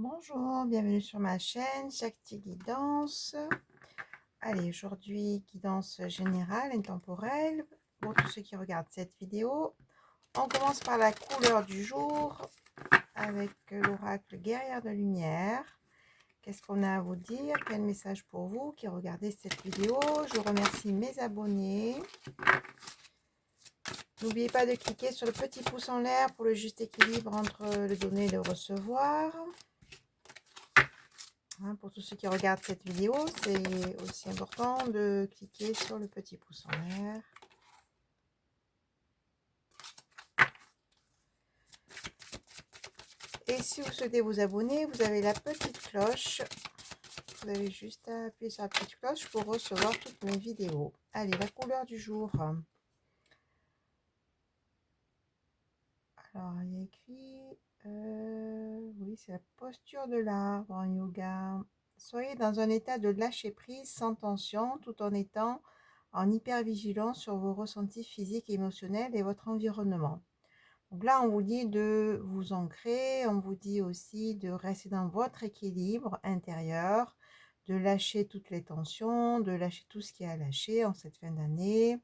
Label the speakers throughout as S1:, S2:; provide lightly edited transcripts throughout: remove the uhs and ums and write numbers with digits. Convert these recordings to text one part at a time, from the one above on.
S1: Bonjour, bienvenue sur ma chaîne Shakti Guidance. Allez, aujourd'hui, guidance générale, intemporelle. Pour tous ceux qui regardent cette vidéo, on commence par la couleur du jour avec l'oracle guerrière de lumière. Qu'est-ce qu'on a à vous dire? Quel message pour vous qui regardez cette vidéo? Je remercie mes abonnés. N'oubliez pas de cliquer sur le petit pouce en l'air pour le juste équilibre entre le donner et le recevoir. Pour tous ceux qui regardent cette vidéo, c'est aussi important de cliquer sur le petit pouce en l'air. Et si vous souhaitez vous abonner, vous avez la petite cloche. Vous avez juste à appuyer sur la petite cloche pour recevoir toutes mes vidéos. Allez, la couleur du jour. Alors, il y a écrit, oui, c'est la posture de l'arbre en yoga. Soyez dans un état de lâcher prise sans tension, tout en étant en hypervigilance sur vos ressentis physiques et émotionnels et votre environnement. Donc là, on vous dit de vous ancrer, on vous dit aussi de rester dans votre équilibre intérieur, de lâcher toutes les tensions, de lâcher tout ce qui est à lâcher en cette fin d'année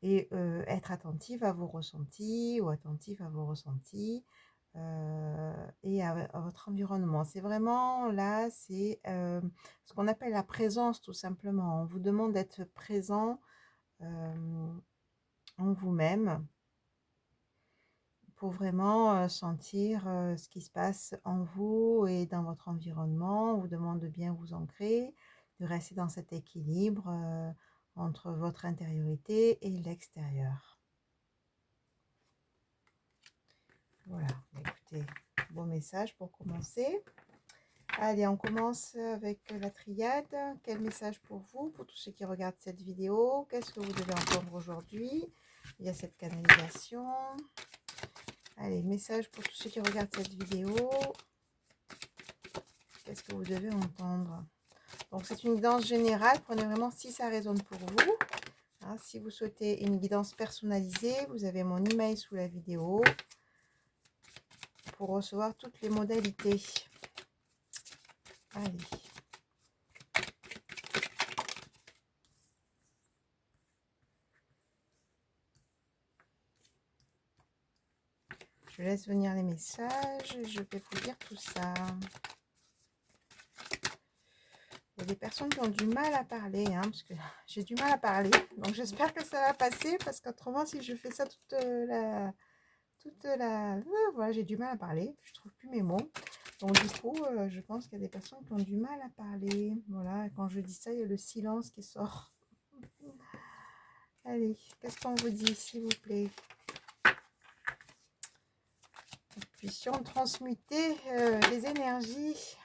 S1: et être attentif à vos ressentis ou attentif à vos ressentis et à votre environnement. C'est vraiment là, c'est ce qu'on appelle la présence tout simplement. On vous demande d'être présent en vous-même pour vraiment sentir ce qui se passe en vous et dans votre environnement. On vous demande de bien vous ancrer, de rester dans cet équilibre entre votre intériorité et l'extérieur. Voilà, écoutez, bon message pour commencer. Allez, on commence avec la triade. Quel message pour vous, pour tous ceux qui regardent cette vidéo? Qu'est-ce que vous devez entendre aujourd'hui? Il y a cette canalisation. Allez, message pour tous ceux qui regardent cette vidéo. Qu'est-ce que vous devez entendre? Donc, c'est une guidance générale. Prenez vraiment si ça résonne pour vous. Hein, si vous souhaitez une guidance personnalisée, vous avez mon email sous la vidéo pour recevoir toutes les modalités. Allez. Je laisse venir les messages. Je vais vous dire tout ça. Il y a des personnes qui ont du mal à parler, hein, parce que j'ai du mal à parler. Donc j'espère que ça va passer, parce qu'autrement, si je fais ça voilà, j'ai du mal à parler. Je trouve plus mes mots. Donc du coup, je pense qu'il y a des personnes qui ont du mal à parler. Voilà, quand je dis ça, il y a le silence qui sort. Allez, qu'est-ce qu'on vous dit, s'il vous plaît? Puissions transmuter les énergies.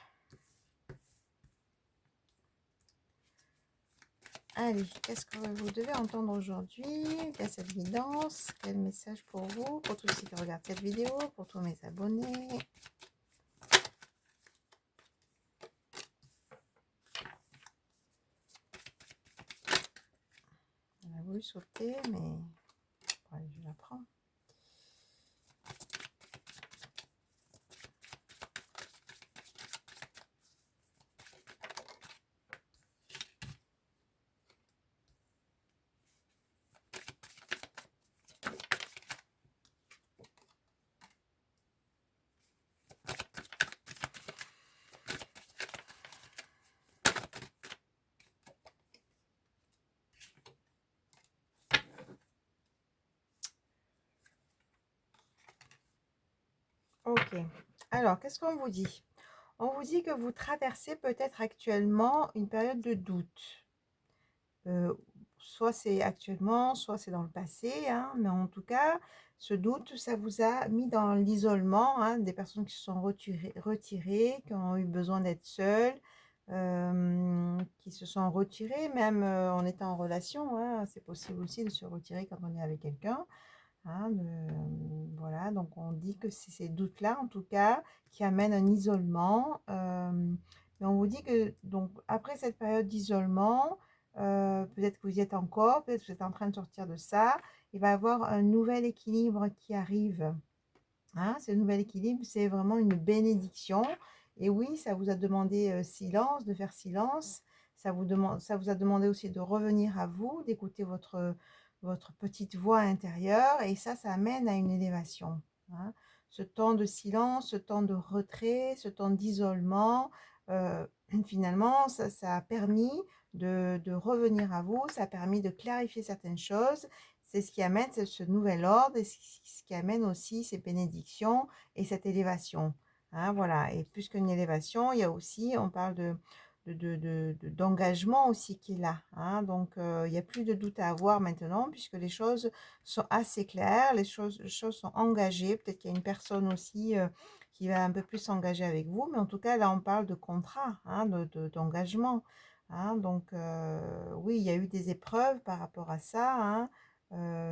S1: Allez, qu'est-ce que vous devez entendre aujourd'hui? Il y a cette guidance. Quel message pour vous, pour tous ceux qui regardent cette vidéo, pour tous mes abonnés? On a voulu sauter, mais bon, allez, je la prends. Ok. Alors, qu'est-ce qu'on vous dit? On vous dit que vous traversez peut-être actuellement une période de doute. Soit c'est actuellement, soit c'est dans le passé, hein, mais en tout cas, ce doute, ça vous a mis dans l'isolement, hein, des personnes qui se sont retirées, qui ont eu besoin d'être seules, qui se sont retirées, même en étant en relation, hein, c'est possible aussi de se retirer quand on est avec quelqu'un. Hein, voilà, donc on dit que c'est ces doutes-là, en tout cas, qui amènent un isolement. Mais on vous dit que, donc, après cette période d'isolement, peut-être que vous y êtes encore, peut-être que vous êtes en train de sortir de ça, il va y avoir un nouvel équilibre qui arrive. Hein, ce nouvel équilibre, c'est vraiment une bénédiction. Et oui, ça vous a demandé silence, de faire silence. Ça vous a demandé aussi de revenir à vous, d'écouter votre petite voix intérieure. Et ça amène à une élévation, hein. Ce temps de silence, ce temps de retrait, ce temps d'isolement, finalement, ça a permis de revenir à vous, ça a permis de clarifier certaines choses. C'est ce qui amène ce nouvel ordre et ce qui amène aussi ces bénédictions et cette élévation. Hein, voilà. Et plus qu'une élévation, il y a aussi, on parle d'engagement aussi qui est là. Hein. Donc, il n'y a plus de doute à avoir maintenant puisque les choses sont assez claires, les choses sont engagées. Peut-être qu'il y a une personne aussi qui va un peu plus s'engager avec vous, mais en tout cas, là, on parle de contrat, hein, d'engagement. Hein. Donc, oui, il y a eu des épreuves par rapport à ça. Hein.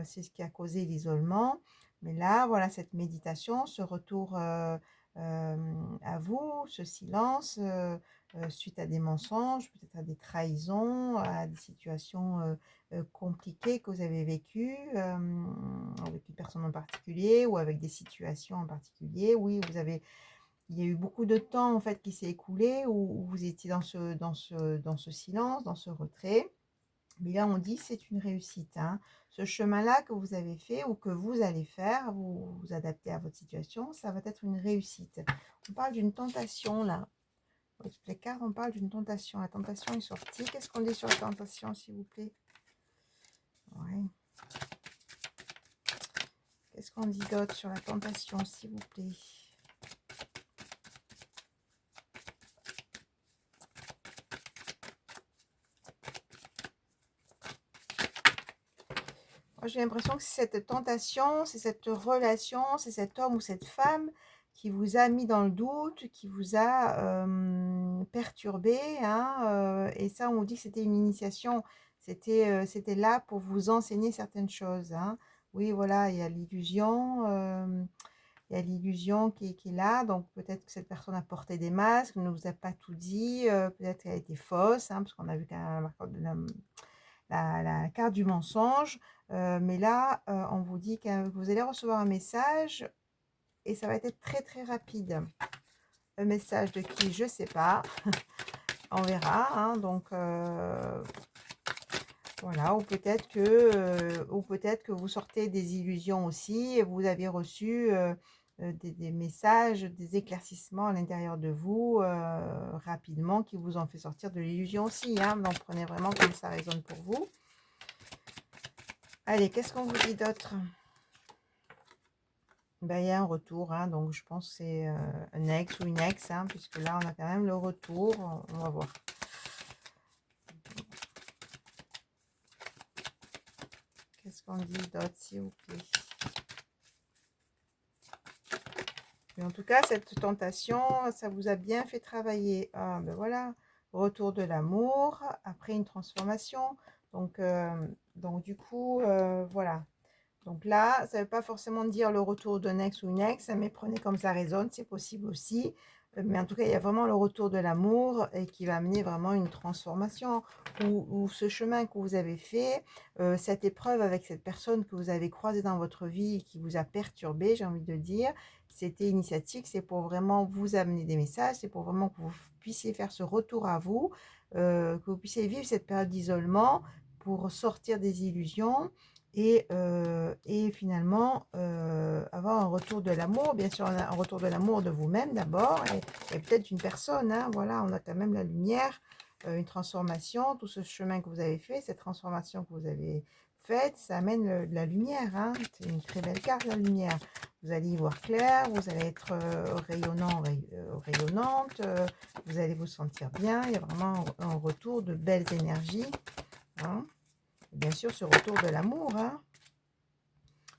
S1: C'est ce qui a causé l'isolement. Mais là, voilà, cette méditation, ce retour à vous, ce silence suite à des mensonges, peut-être à des trahisons, à des situations compliquées que vous avez vécues avec une personne en particulier ou avec des situations en particulier. Oui, il y a eu beaucoup de temps en fait qui s'est écoulé où vous étiez dans ce silence, dans ce retrait. Mais là, on dit c'est une réussite. Hein. Ce chemin-là que vous avez fait ou que vous allez faire, vous vous adaptez à votre situation, ça va être une réussite. On parle d'une tentation là. Avec toutes les cartes, on parle d'une tentation. La tentation est sortie. Qu'est-ce qu'on dit sur la tentation, s'il vous plaît? Ouais. Qu'est-ce qu'on dit d'autre sur la tentation, s'il vous plaît? J'ai l'impression que c'est cette tentation, c'est cette relation, c'est cet homme ou cette femme qui vous a mis dans le doute, qui vous a perturbé. Hein, et ça, on dit que c'était une initiation. C'était là pour vous enseigner certaines choses. Hein. Oui, voilà, il y a l'illusion. Il y a l'illusion qui est là. Donc, peut-être que cette personne a porté des masques, ne vous a pas tout dit. Peut-être qu'elle a été fausse, hein, parce qu'on a vu qu'un la carte du mensonge. Mais là, on vous dit que vous allez recevoir un message et ça va être très très rapide. Un message de qui, je ne sais pas. On verra. Hein, donc, voilà. Ou peut-être que vous sortez des illusions aussi et vous avez reçu des messages, des éclaircissements à l'intérieur de vous rapidement qui vous ont fait sortir de l'illusion aussi. Hein, donc, prenez vraiment comme ça résonne pour vous. Allez, qu'est-ce qu'on vous dit d'autre? Ben, il y a un retour, hein, donc je pense que c'est un ex ou une ex, hein, puisque là, on a quand même le retour. On va voir. Qu'est-ce qu'on dit d'autre, s'il vous plaît? Mais en tout cas, cette tentation, ça vous a bien fait travailler. Ah, ben voilà, retour de l'amour, après une transformation. Donc du coup, voilà. Donc là, ça ne veut pas forcément dire le retour d'un ex ou une ex, mais prenez comme ça résonne, c'est possible aussi. Mais en tout cas, il y a vraiment le retour de l'amour et qui va amener vraiment une transformation. Ou ce chemin que vous avez fait, cette épreuve avec cette personne que vous avez croisée dans votre vie et qui vous a perturbé, j'ai envie de dire, c'était initiatique, c'est pour vraiment vous amener des messages, c'est pour vraiment que vous puissiez faire ce retour à vous, que vous puissiez vivre cette période d'isolement pour sortir des illusions et finalement avoir un retour de l'amour, bien sûr un retour de l'amour de vous-même d'abord et peut-être d'une personne. Hein, voilà, on a quand même la lumière, une transformation, tout ce chemin que vous avez fait, cette transformation que vous avez faite, ça amène de la lumière. Hein, c'est une très belle carte, la lumière. Vous allez y voir clair, vous allez être rayonnant, rayonnante, vous allez vous sentir bien, il y a vraiment un retour de belles énergies. Hein. Bien sûr, ce retour de l'amour. Hein.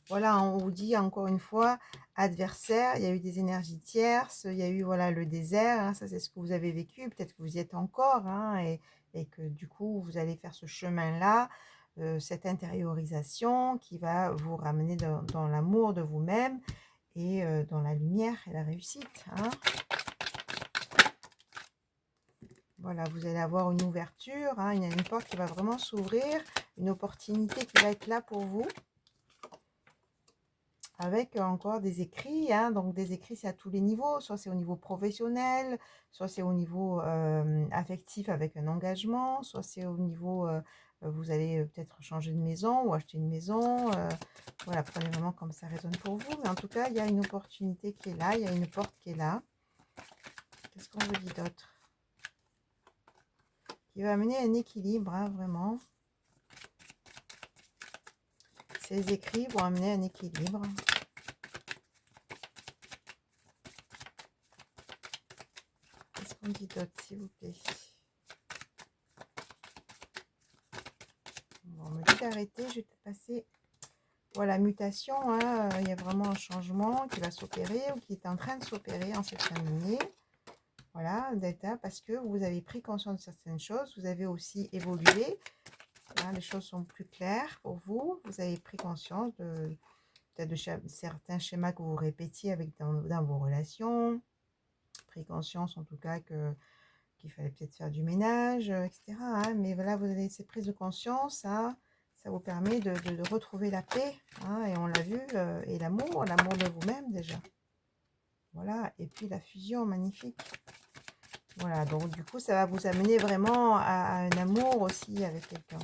S1: Voilà, on vous dit encore une fois, adversaire, il y a eu des énergies tierces, il y a eu voilà, le désert, hein, ça c'est ce que vous avez vécu, peut-être que vous y êtes encore, hein, et que du coup, vous allez faire ce chemin-là, cette intériorisation qui va vous ramener dans l'amour de vous-même et dans la lumière et la réussite. Hein. Voilà, vous allez avoir une ouverture, hein, il y a une porte qui va vraiment s'ouvrir, une opportunité qui va être là pour vous. avec encore des écrits, hein. Donc des écrits, c'est à tous les niveaux, soit c'est au niveau professionnel, soit c'est au niveau affectif avec un engagement, soit c'est au niveau, vous allez peut-être changer de maison ou acheter une maison. Voilà, prenez vraiment comme ça résonne pour vous. Mais en tout cas, il y a une opportunité qui est là, il y a une porte qui est là. Qu'est-ce qu'on vous dit d'autre? Qui va amener un équilibre, hein, vraiment. Ces écrits vont amener un équilibre. Qu'est-ce qu'on dit d'autre, s'il vous plaît? Bon, on me dit d'arrêter, je vais passer. Voilà, mutation, hein, il y a vraiment un changement qui va s'opérer ou qui est en train de s'opérer en cette fin d'année. Voilà, d'état, parce que vous avez pris conscience de certaines choses, vous avez aussi évolué. Hein, les choses sont plus claires pour vous. Vous avez pris conscience peut-être de certains schémas que vous répétiez dans vos relations. Pris conscience en tout cas qu'il fallait peut-être faire du ménage, etc. Hein. Mais voilà, vous avez ces prises de conscience, hein, ça vous permet de retrouver la paix, hein, et on l'a vu, et l'amour de vous-même déjà. Voilà, et puis la fusion, magnifique. Voilà, donc du coup, ça va vous amener vraiment à un amour aussi avec quelqu'un.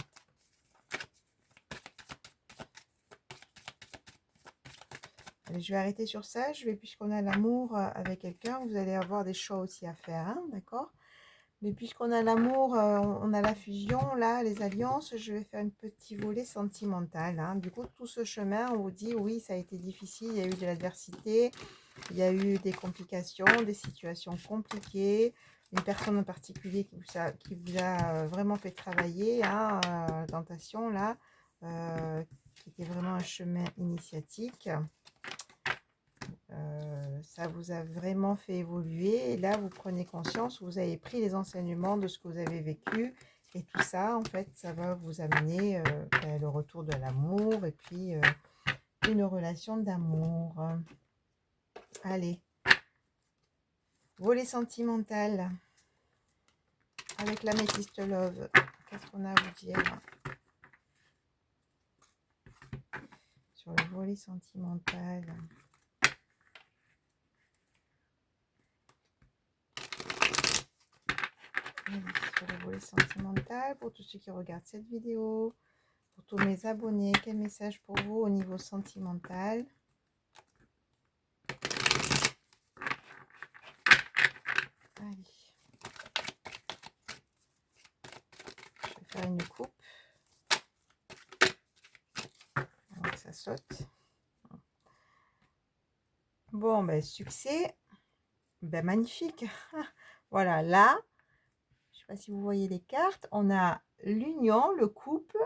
S1: Allez, je vais arrêter sur ça. Puisqu'on a l'amour avec quelqu'un, vous allez avoir des choix aussi à faire, hein, d'accord? Mais puisqu'on a l'amour, on a la fusion, là, les alliances, je vais faire un petit volet sentimental, hein. Du coup, tout ce chemin, on vous dit, oui, ça a été difficile, il y a eu de l'adversité, il y a eu des complications, des situations compliquées, une personne en particulier qui vous a vraiment fait travailler, hein, tentation, là, qui était vraiment un chemin initiatique. Ça vous a vraiment fait évoluer et là vous prenez conscience, vous avez pris les enseignements de ce que vous avez vécu et tout ça en fait ça va vous amener le retour de l'amour et puis une relation d'amour. Allez, volet sentimental avec l'améthyste love, qu'est-ce qu'on a à vous dire sur le volet sentimental? Sur le volet sentimental, pour tous ceux qui regardent cette vidéo, pour tous mes abonnés, quel message pour vous au niveau sentimental? Allez. Je vais faire une coupe avant que ça saute. Bon, ben succès, ben magnifique. Voilà, là, je ne sais pas si vous voyez les cartes, on a l'union, le couple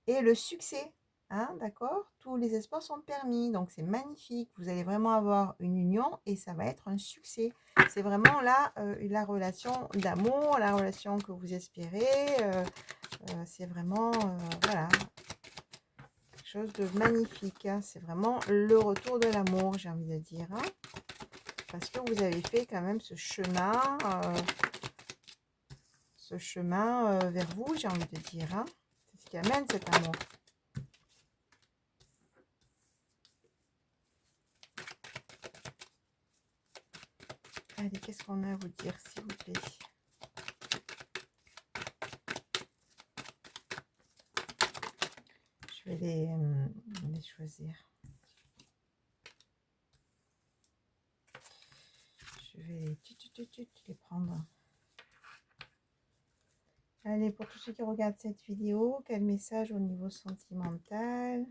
S1: et le succès. Hein, d'accord? Tous les espoirs sont permis, donc c'est magnifique. Vous allez vraiment avoir une union et ça va être un succès. C'est vraiment là la relation d'amour, la relation que vous espérez. C'est vraiment, voilà, quelque chose de magnifique. Hein. C'est vraiment le retour de l'amour, j'ai envie de dire. Hein. Parce que vous avez fait quand même ce chemin vers vous, j'ai envie de dire. Hein. C'est ce qui amène cet amour. Allez, qu'est-ce qu'on a à vous dire, s'il vous plaît? Je vais les choisir. Je vais les prendre. Allez, pour tous ceux qui regardent cette vidéo, quel message au niveau sentimental?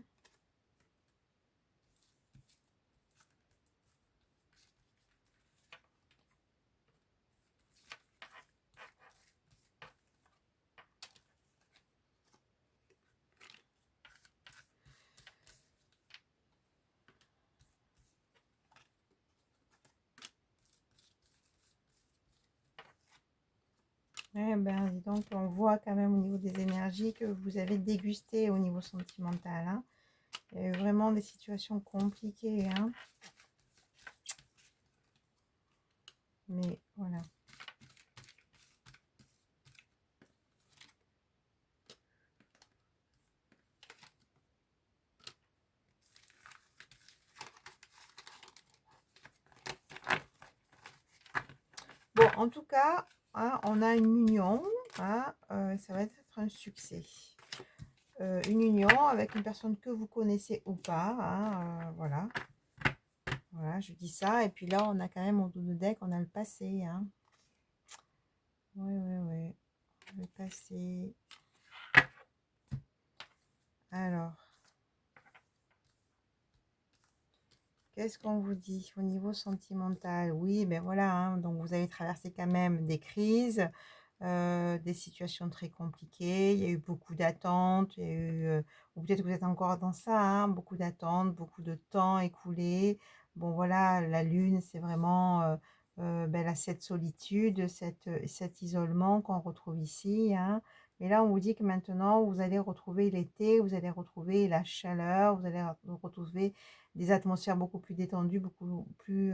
S1: Eh ben, dis donc, on voit quand même au niveau des énergies que vous avez dégusté au niveau sentimental. Hein. Il y a eu vraiment des situations compliquées. Hein. Mais voilà. En tout cas, hein, on a une union, hein, ça va être un succès. Une union avec une personne que vous connaissez ou pas, hein, voilà. Voilà, je dis ça. Et puis là, on a quand même au dos de deck, on a le passé, hein. Oui, oui, oui. Le passé. Alors, qu'est-ce qu'on vous dit au niveau sentimental? Oui, ben voilà, hein, donc vous avez traversé quand même des crises, des situations très compliquées. Il y a eu beaucoup d'attentes, il y a eu, ou peut-être que vous êtes encore dans ça, hein, beaucoup d'attentes, beaucoup de temps écoulé. Bon, voilà, la lune, c'est vraiment ben là, cette solitude, cet isolement qu'on retrouve ici, hein. Mais là, on vous dit que maintenant, vous allez retrouver l'été, vous allez retrouver la chaleur, vous allez retrouver des atmosphères beaucoup plus détendues, beaucoup plus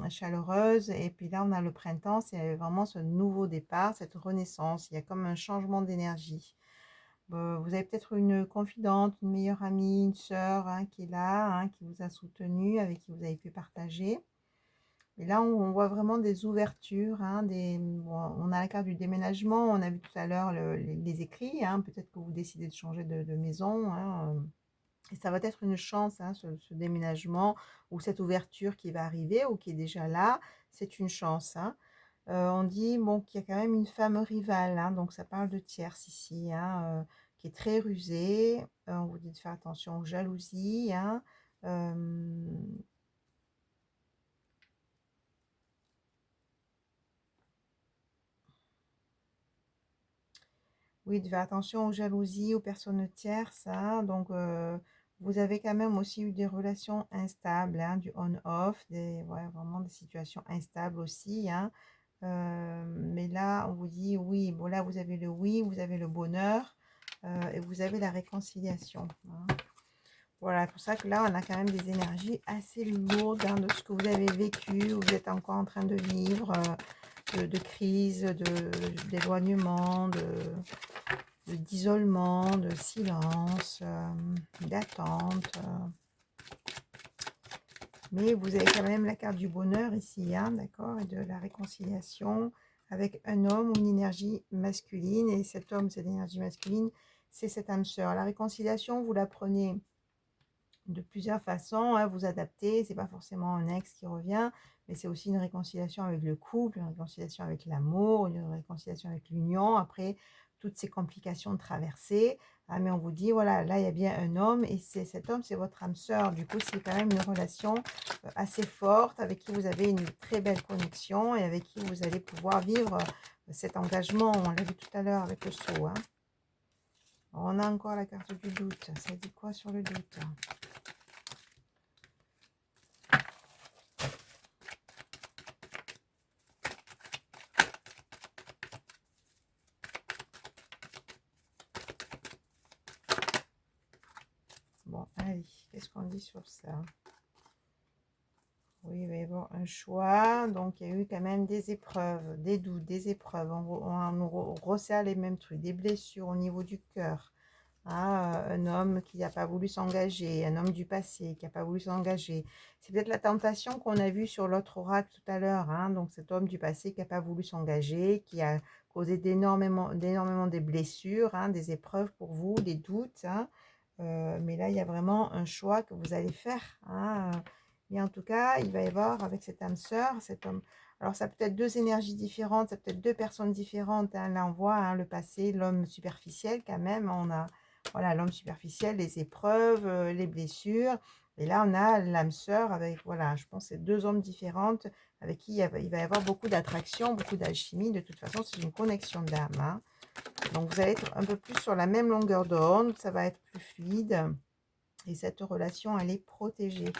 S1: chaleureuses. Et puis là, on a le printemps, c'est vraiment ce nouveau départ, cette renaissance. Il y a comme un changement d'énergie. Vous avez peut-être une confidente, une meilleure amie, une sœur, hein, qui est là, hein, qui vous a soutenu, avec qui vous avez pu partager. Et là, on voit vraiment des ouvertures, hein, bon, on a la carte du déménagement, on a vu tout à l'heure les écrits, hein, peut-être que vous décidez de changer de maison, hein, et ça va être une chance, hein, ce déménagement ou cette ouverture qui va arriver ou qui est déjà là, c'est une chance, hein. On dit bon, qu'il y a quand même une femme rivale, hein, donc ça parle de tierce ici, hein, qui est très rusée. On vous dit de faire attention aux jalousies, hein. Oui, de faire attention aux jalousies, aux personnes tierces, hein. Donc, vous avez quand même aussi eu des relations instables, hein, du on-off, ouais, vraiment des situations instables aussi, hein. Mais là, on vous dit oui, bon là, vous avez le oui, vous avez le bonheur, et vous avez la réconciliation, hein. Voilà, c'est pour ça que là, on a quand même des énergies assez lourdes, hein, de ce que vous avez vécu, ou vous êtes encore en train de vivre, de crise, d'éloignement, d'isolement, de silence, d'attente. Mais vous avez quand même la carte du bonheur ici, hein, d'accord, et de la réconciliation avec un homme ou une énergie masculine. Et cet homme, cette énergie masculine, c'est cette âme sœur. La réconciliation, vous la prenez de plusieurs façons, hein, vous adapter. C'est pas forcément un ex qui revient, mais c'est aussi une réconciliation avec le couple, une réconciliation avec l'amour, une réconciliation avec l'union, après toutes ces complications de traversée. Ah, mais on vous dit, voilà, là, il y a bien un homme, et c'est cet homme, c'est votre âme sœur. Du coup, c'est quand même une relation assez forte, avec qui vous avez une très belle connexion, et avec qui vous allez pouvoir vivre cet engagement. On l'a vu tout à l'heure avec le saut, hein. On a encore la carte du doute. Ça dit quoi sur le doute? Bon, allez, qu'est-ce qu'on dit sur ça? Oui, mais bon, un choix. Donc, il y a eu quand même des épreuves, des doutes, des épreuves. On nous resserre les mêmes trucs, des blessures au niveau du cœur. Hein, un homme qui n'a pas voulu s'engager, un homme du passé qui n'a pas voulu s'engager. C'est peut-être la tentation qu'on a vue sur l'autre oracle tout à l'heure, hein. Donc, cet homme du passé qui n'a pas voulu s'engager, qui a causé d'énormément des blessures, hein, des épreuves pour vous, des doutes, hein. Mais là, il y a vraiment un choix que vous allez faire, hein. Mais en tout cas, il va y avoir avec cette âme sœur, cet homme. Alors, ça peut être deux énergies différentes, ça peut être deux personnes différentes, hein. Là, on voit, hein, le passé, l'homme superficiel quand même. On a, voilà, l'homme superficiel, les épreuves, les blessures. Et là, on a l'âme sœur avec, voilà, je pense, c'est deux hommes différentes avec qui il va y avoir beaucoup d'attraction, beaucoup d'alchimie. De toute façon, c'est une connexion d'âme, hein. Donc, vous allez être un peu plus sur la même longueur d'onde, ça va être plus fluide. Et cette relation, elle est protégée.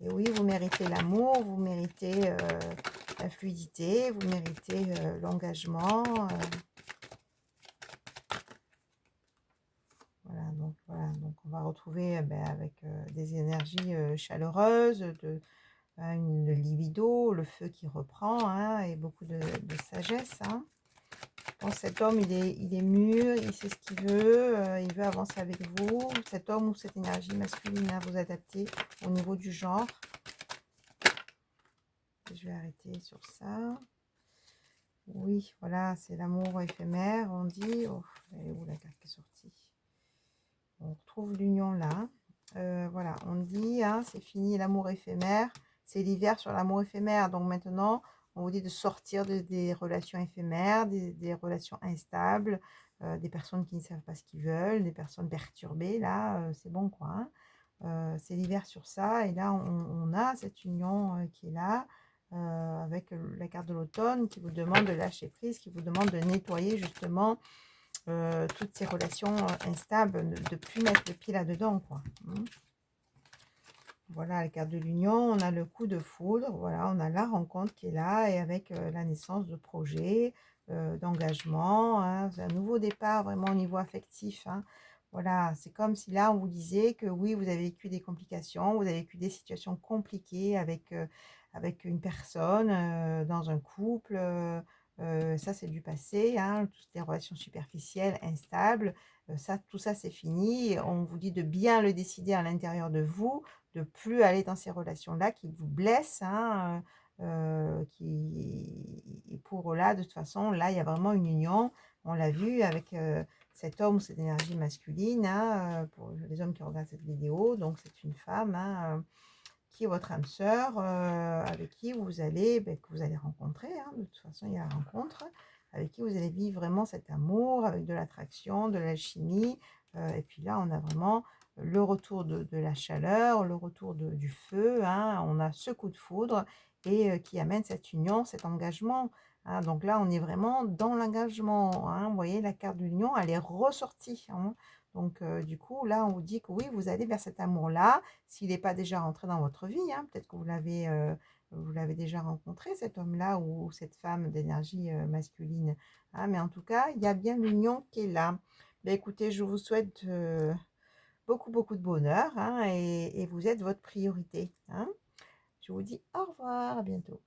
S1: Et oui, vous méritez l'amour, vous méritez la fluidité, vous méritez l'engagement. Voilà, donc on va retrouver avec des énergies chaleureuses, une libido, le feu qui reprend, hein, et beaucoup de sagesse, hein. Je pense que cet homme, il est mûr, il sait ce qu'il il veut avancer avec vous. Cet homme ou cette énergie masculine à vous adapter au niveau du genre. je vais arrêter sur ça. Oui, voilà, c'est l'amour éphémère, on dit. Oh, elle est où la carte qui est sortie? On retrouve l'union là. Voilà, on dit, hein, c'est fini l'amour éphémère. C'est l'hiver sur l'amour éphémère. Donc maintenant, on vous dit de sortir des relations éphémères, des relations instables, des personnes qui ne savent pas ce qu'ils veulent, des personnes perturbées. Là, c'est bon quoi, hein. C'est l'hiver sur ça. Et là, on a cette union qui est là. Avec la carte de l'automne qui vous demande de lâcher prise, qui vous demande de nettoyer justement toutes ces relations instables, de ne plus mettre le pied là-dedans, quoi. Voilà, la carte de l'union, on a le coup de foudre, voilà, on a la rencontre qui est là, et avec la naissance de projets, d'engagement, hein, c'est un nouveau départ vraiment au niveau affectif, hein. Voilà, c'est comme si là, on vous disait que oui, vous avez vécu des complications, vous avez vécu des situations compliquées avec une personne, dans un couple, ça c'est du passé, hein, toutes les relations superficielles, instables, ça, tout ça c'est fini, on vous dit de bien le décider à l'intérieur de vous, de plus aller dans ces relations-là qui vous blessent, hein, et pour là, de toute façon, là, il y a vraiment une union. On l'a vu avec cet homme ou cette énergie masculine, hein, pour les hommes qui regardent cette vidéo. Donc, c'est une femme, hein, qui est votre âme sœur, avec qui vous allez, que vous allez rencontrer, hein. De toute façon, il y a la rencontre, avec qui vous allez vivre vraiment cet amour, avec de l'attraction, de l'alchimie. Et puis là, on a vraiment le retour de la chaleur, le retour du feu, hein. On a ce coup de foudre et qui amène cette union, cet engagement, hein. Donc là, on est vraiment dans l'engagement, hein. Vous voyez, la carte de l'union, elle est ressortie, hein. Donc, du coup, là, on vous dit que oui, vous allez vers cet amour-là, s'il n'est pas déjà rentré dans votre vie, hein. Peut-être que vous l'avez déjà rencontré, cet homme-là ou cette femme d'énergie masculine, hein. Mais en tout cas, il y a bien l'union qui est là. Ben, écoutez, je vous souhaite beaucoup, beaucoup de bonheur, hein, et vous êtes votre priorité, hein. Je vous dis au revoir, à bientôt.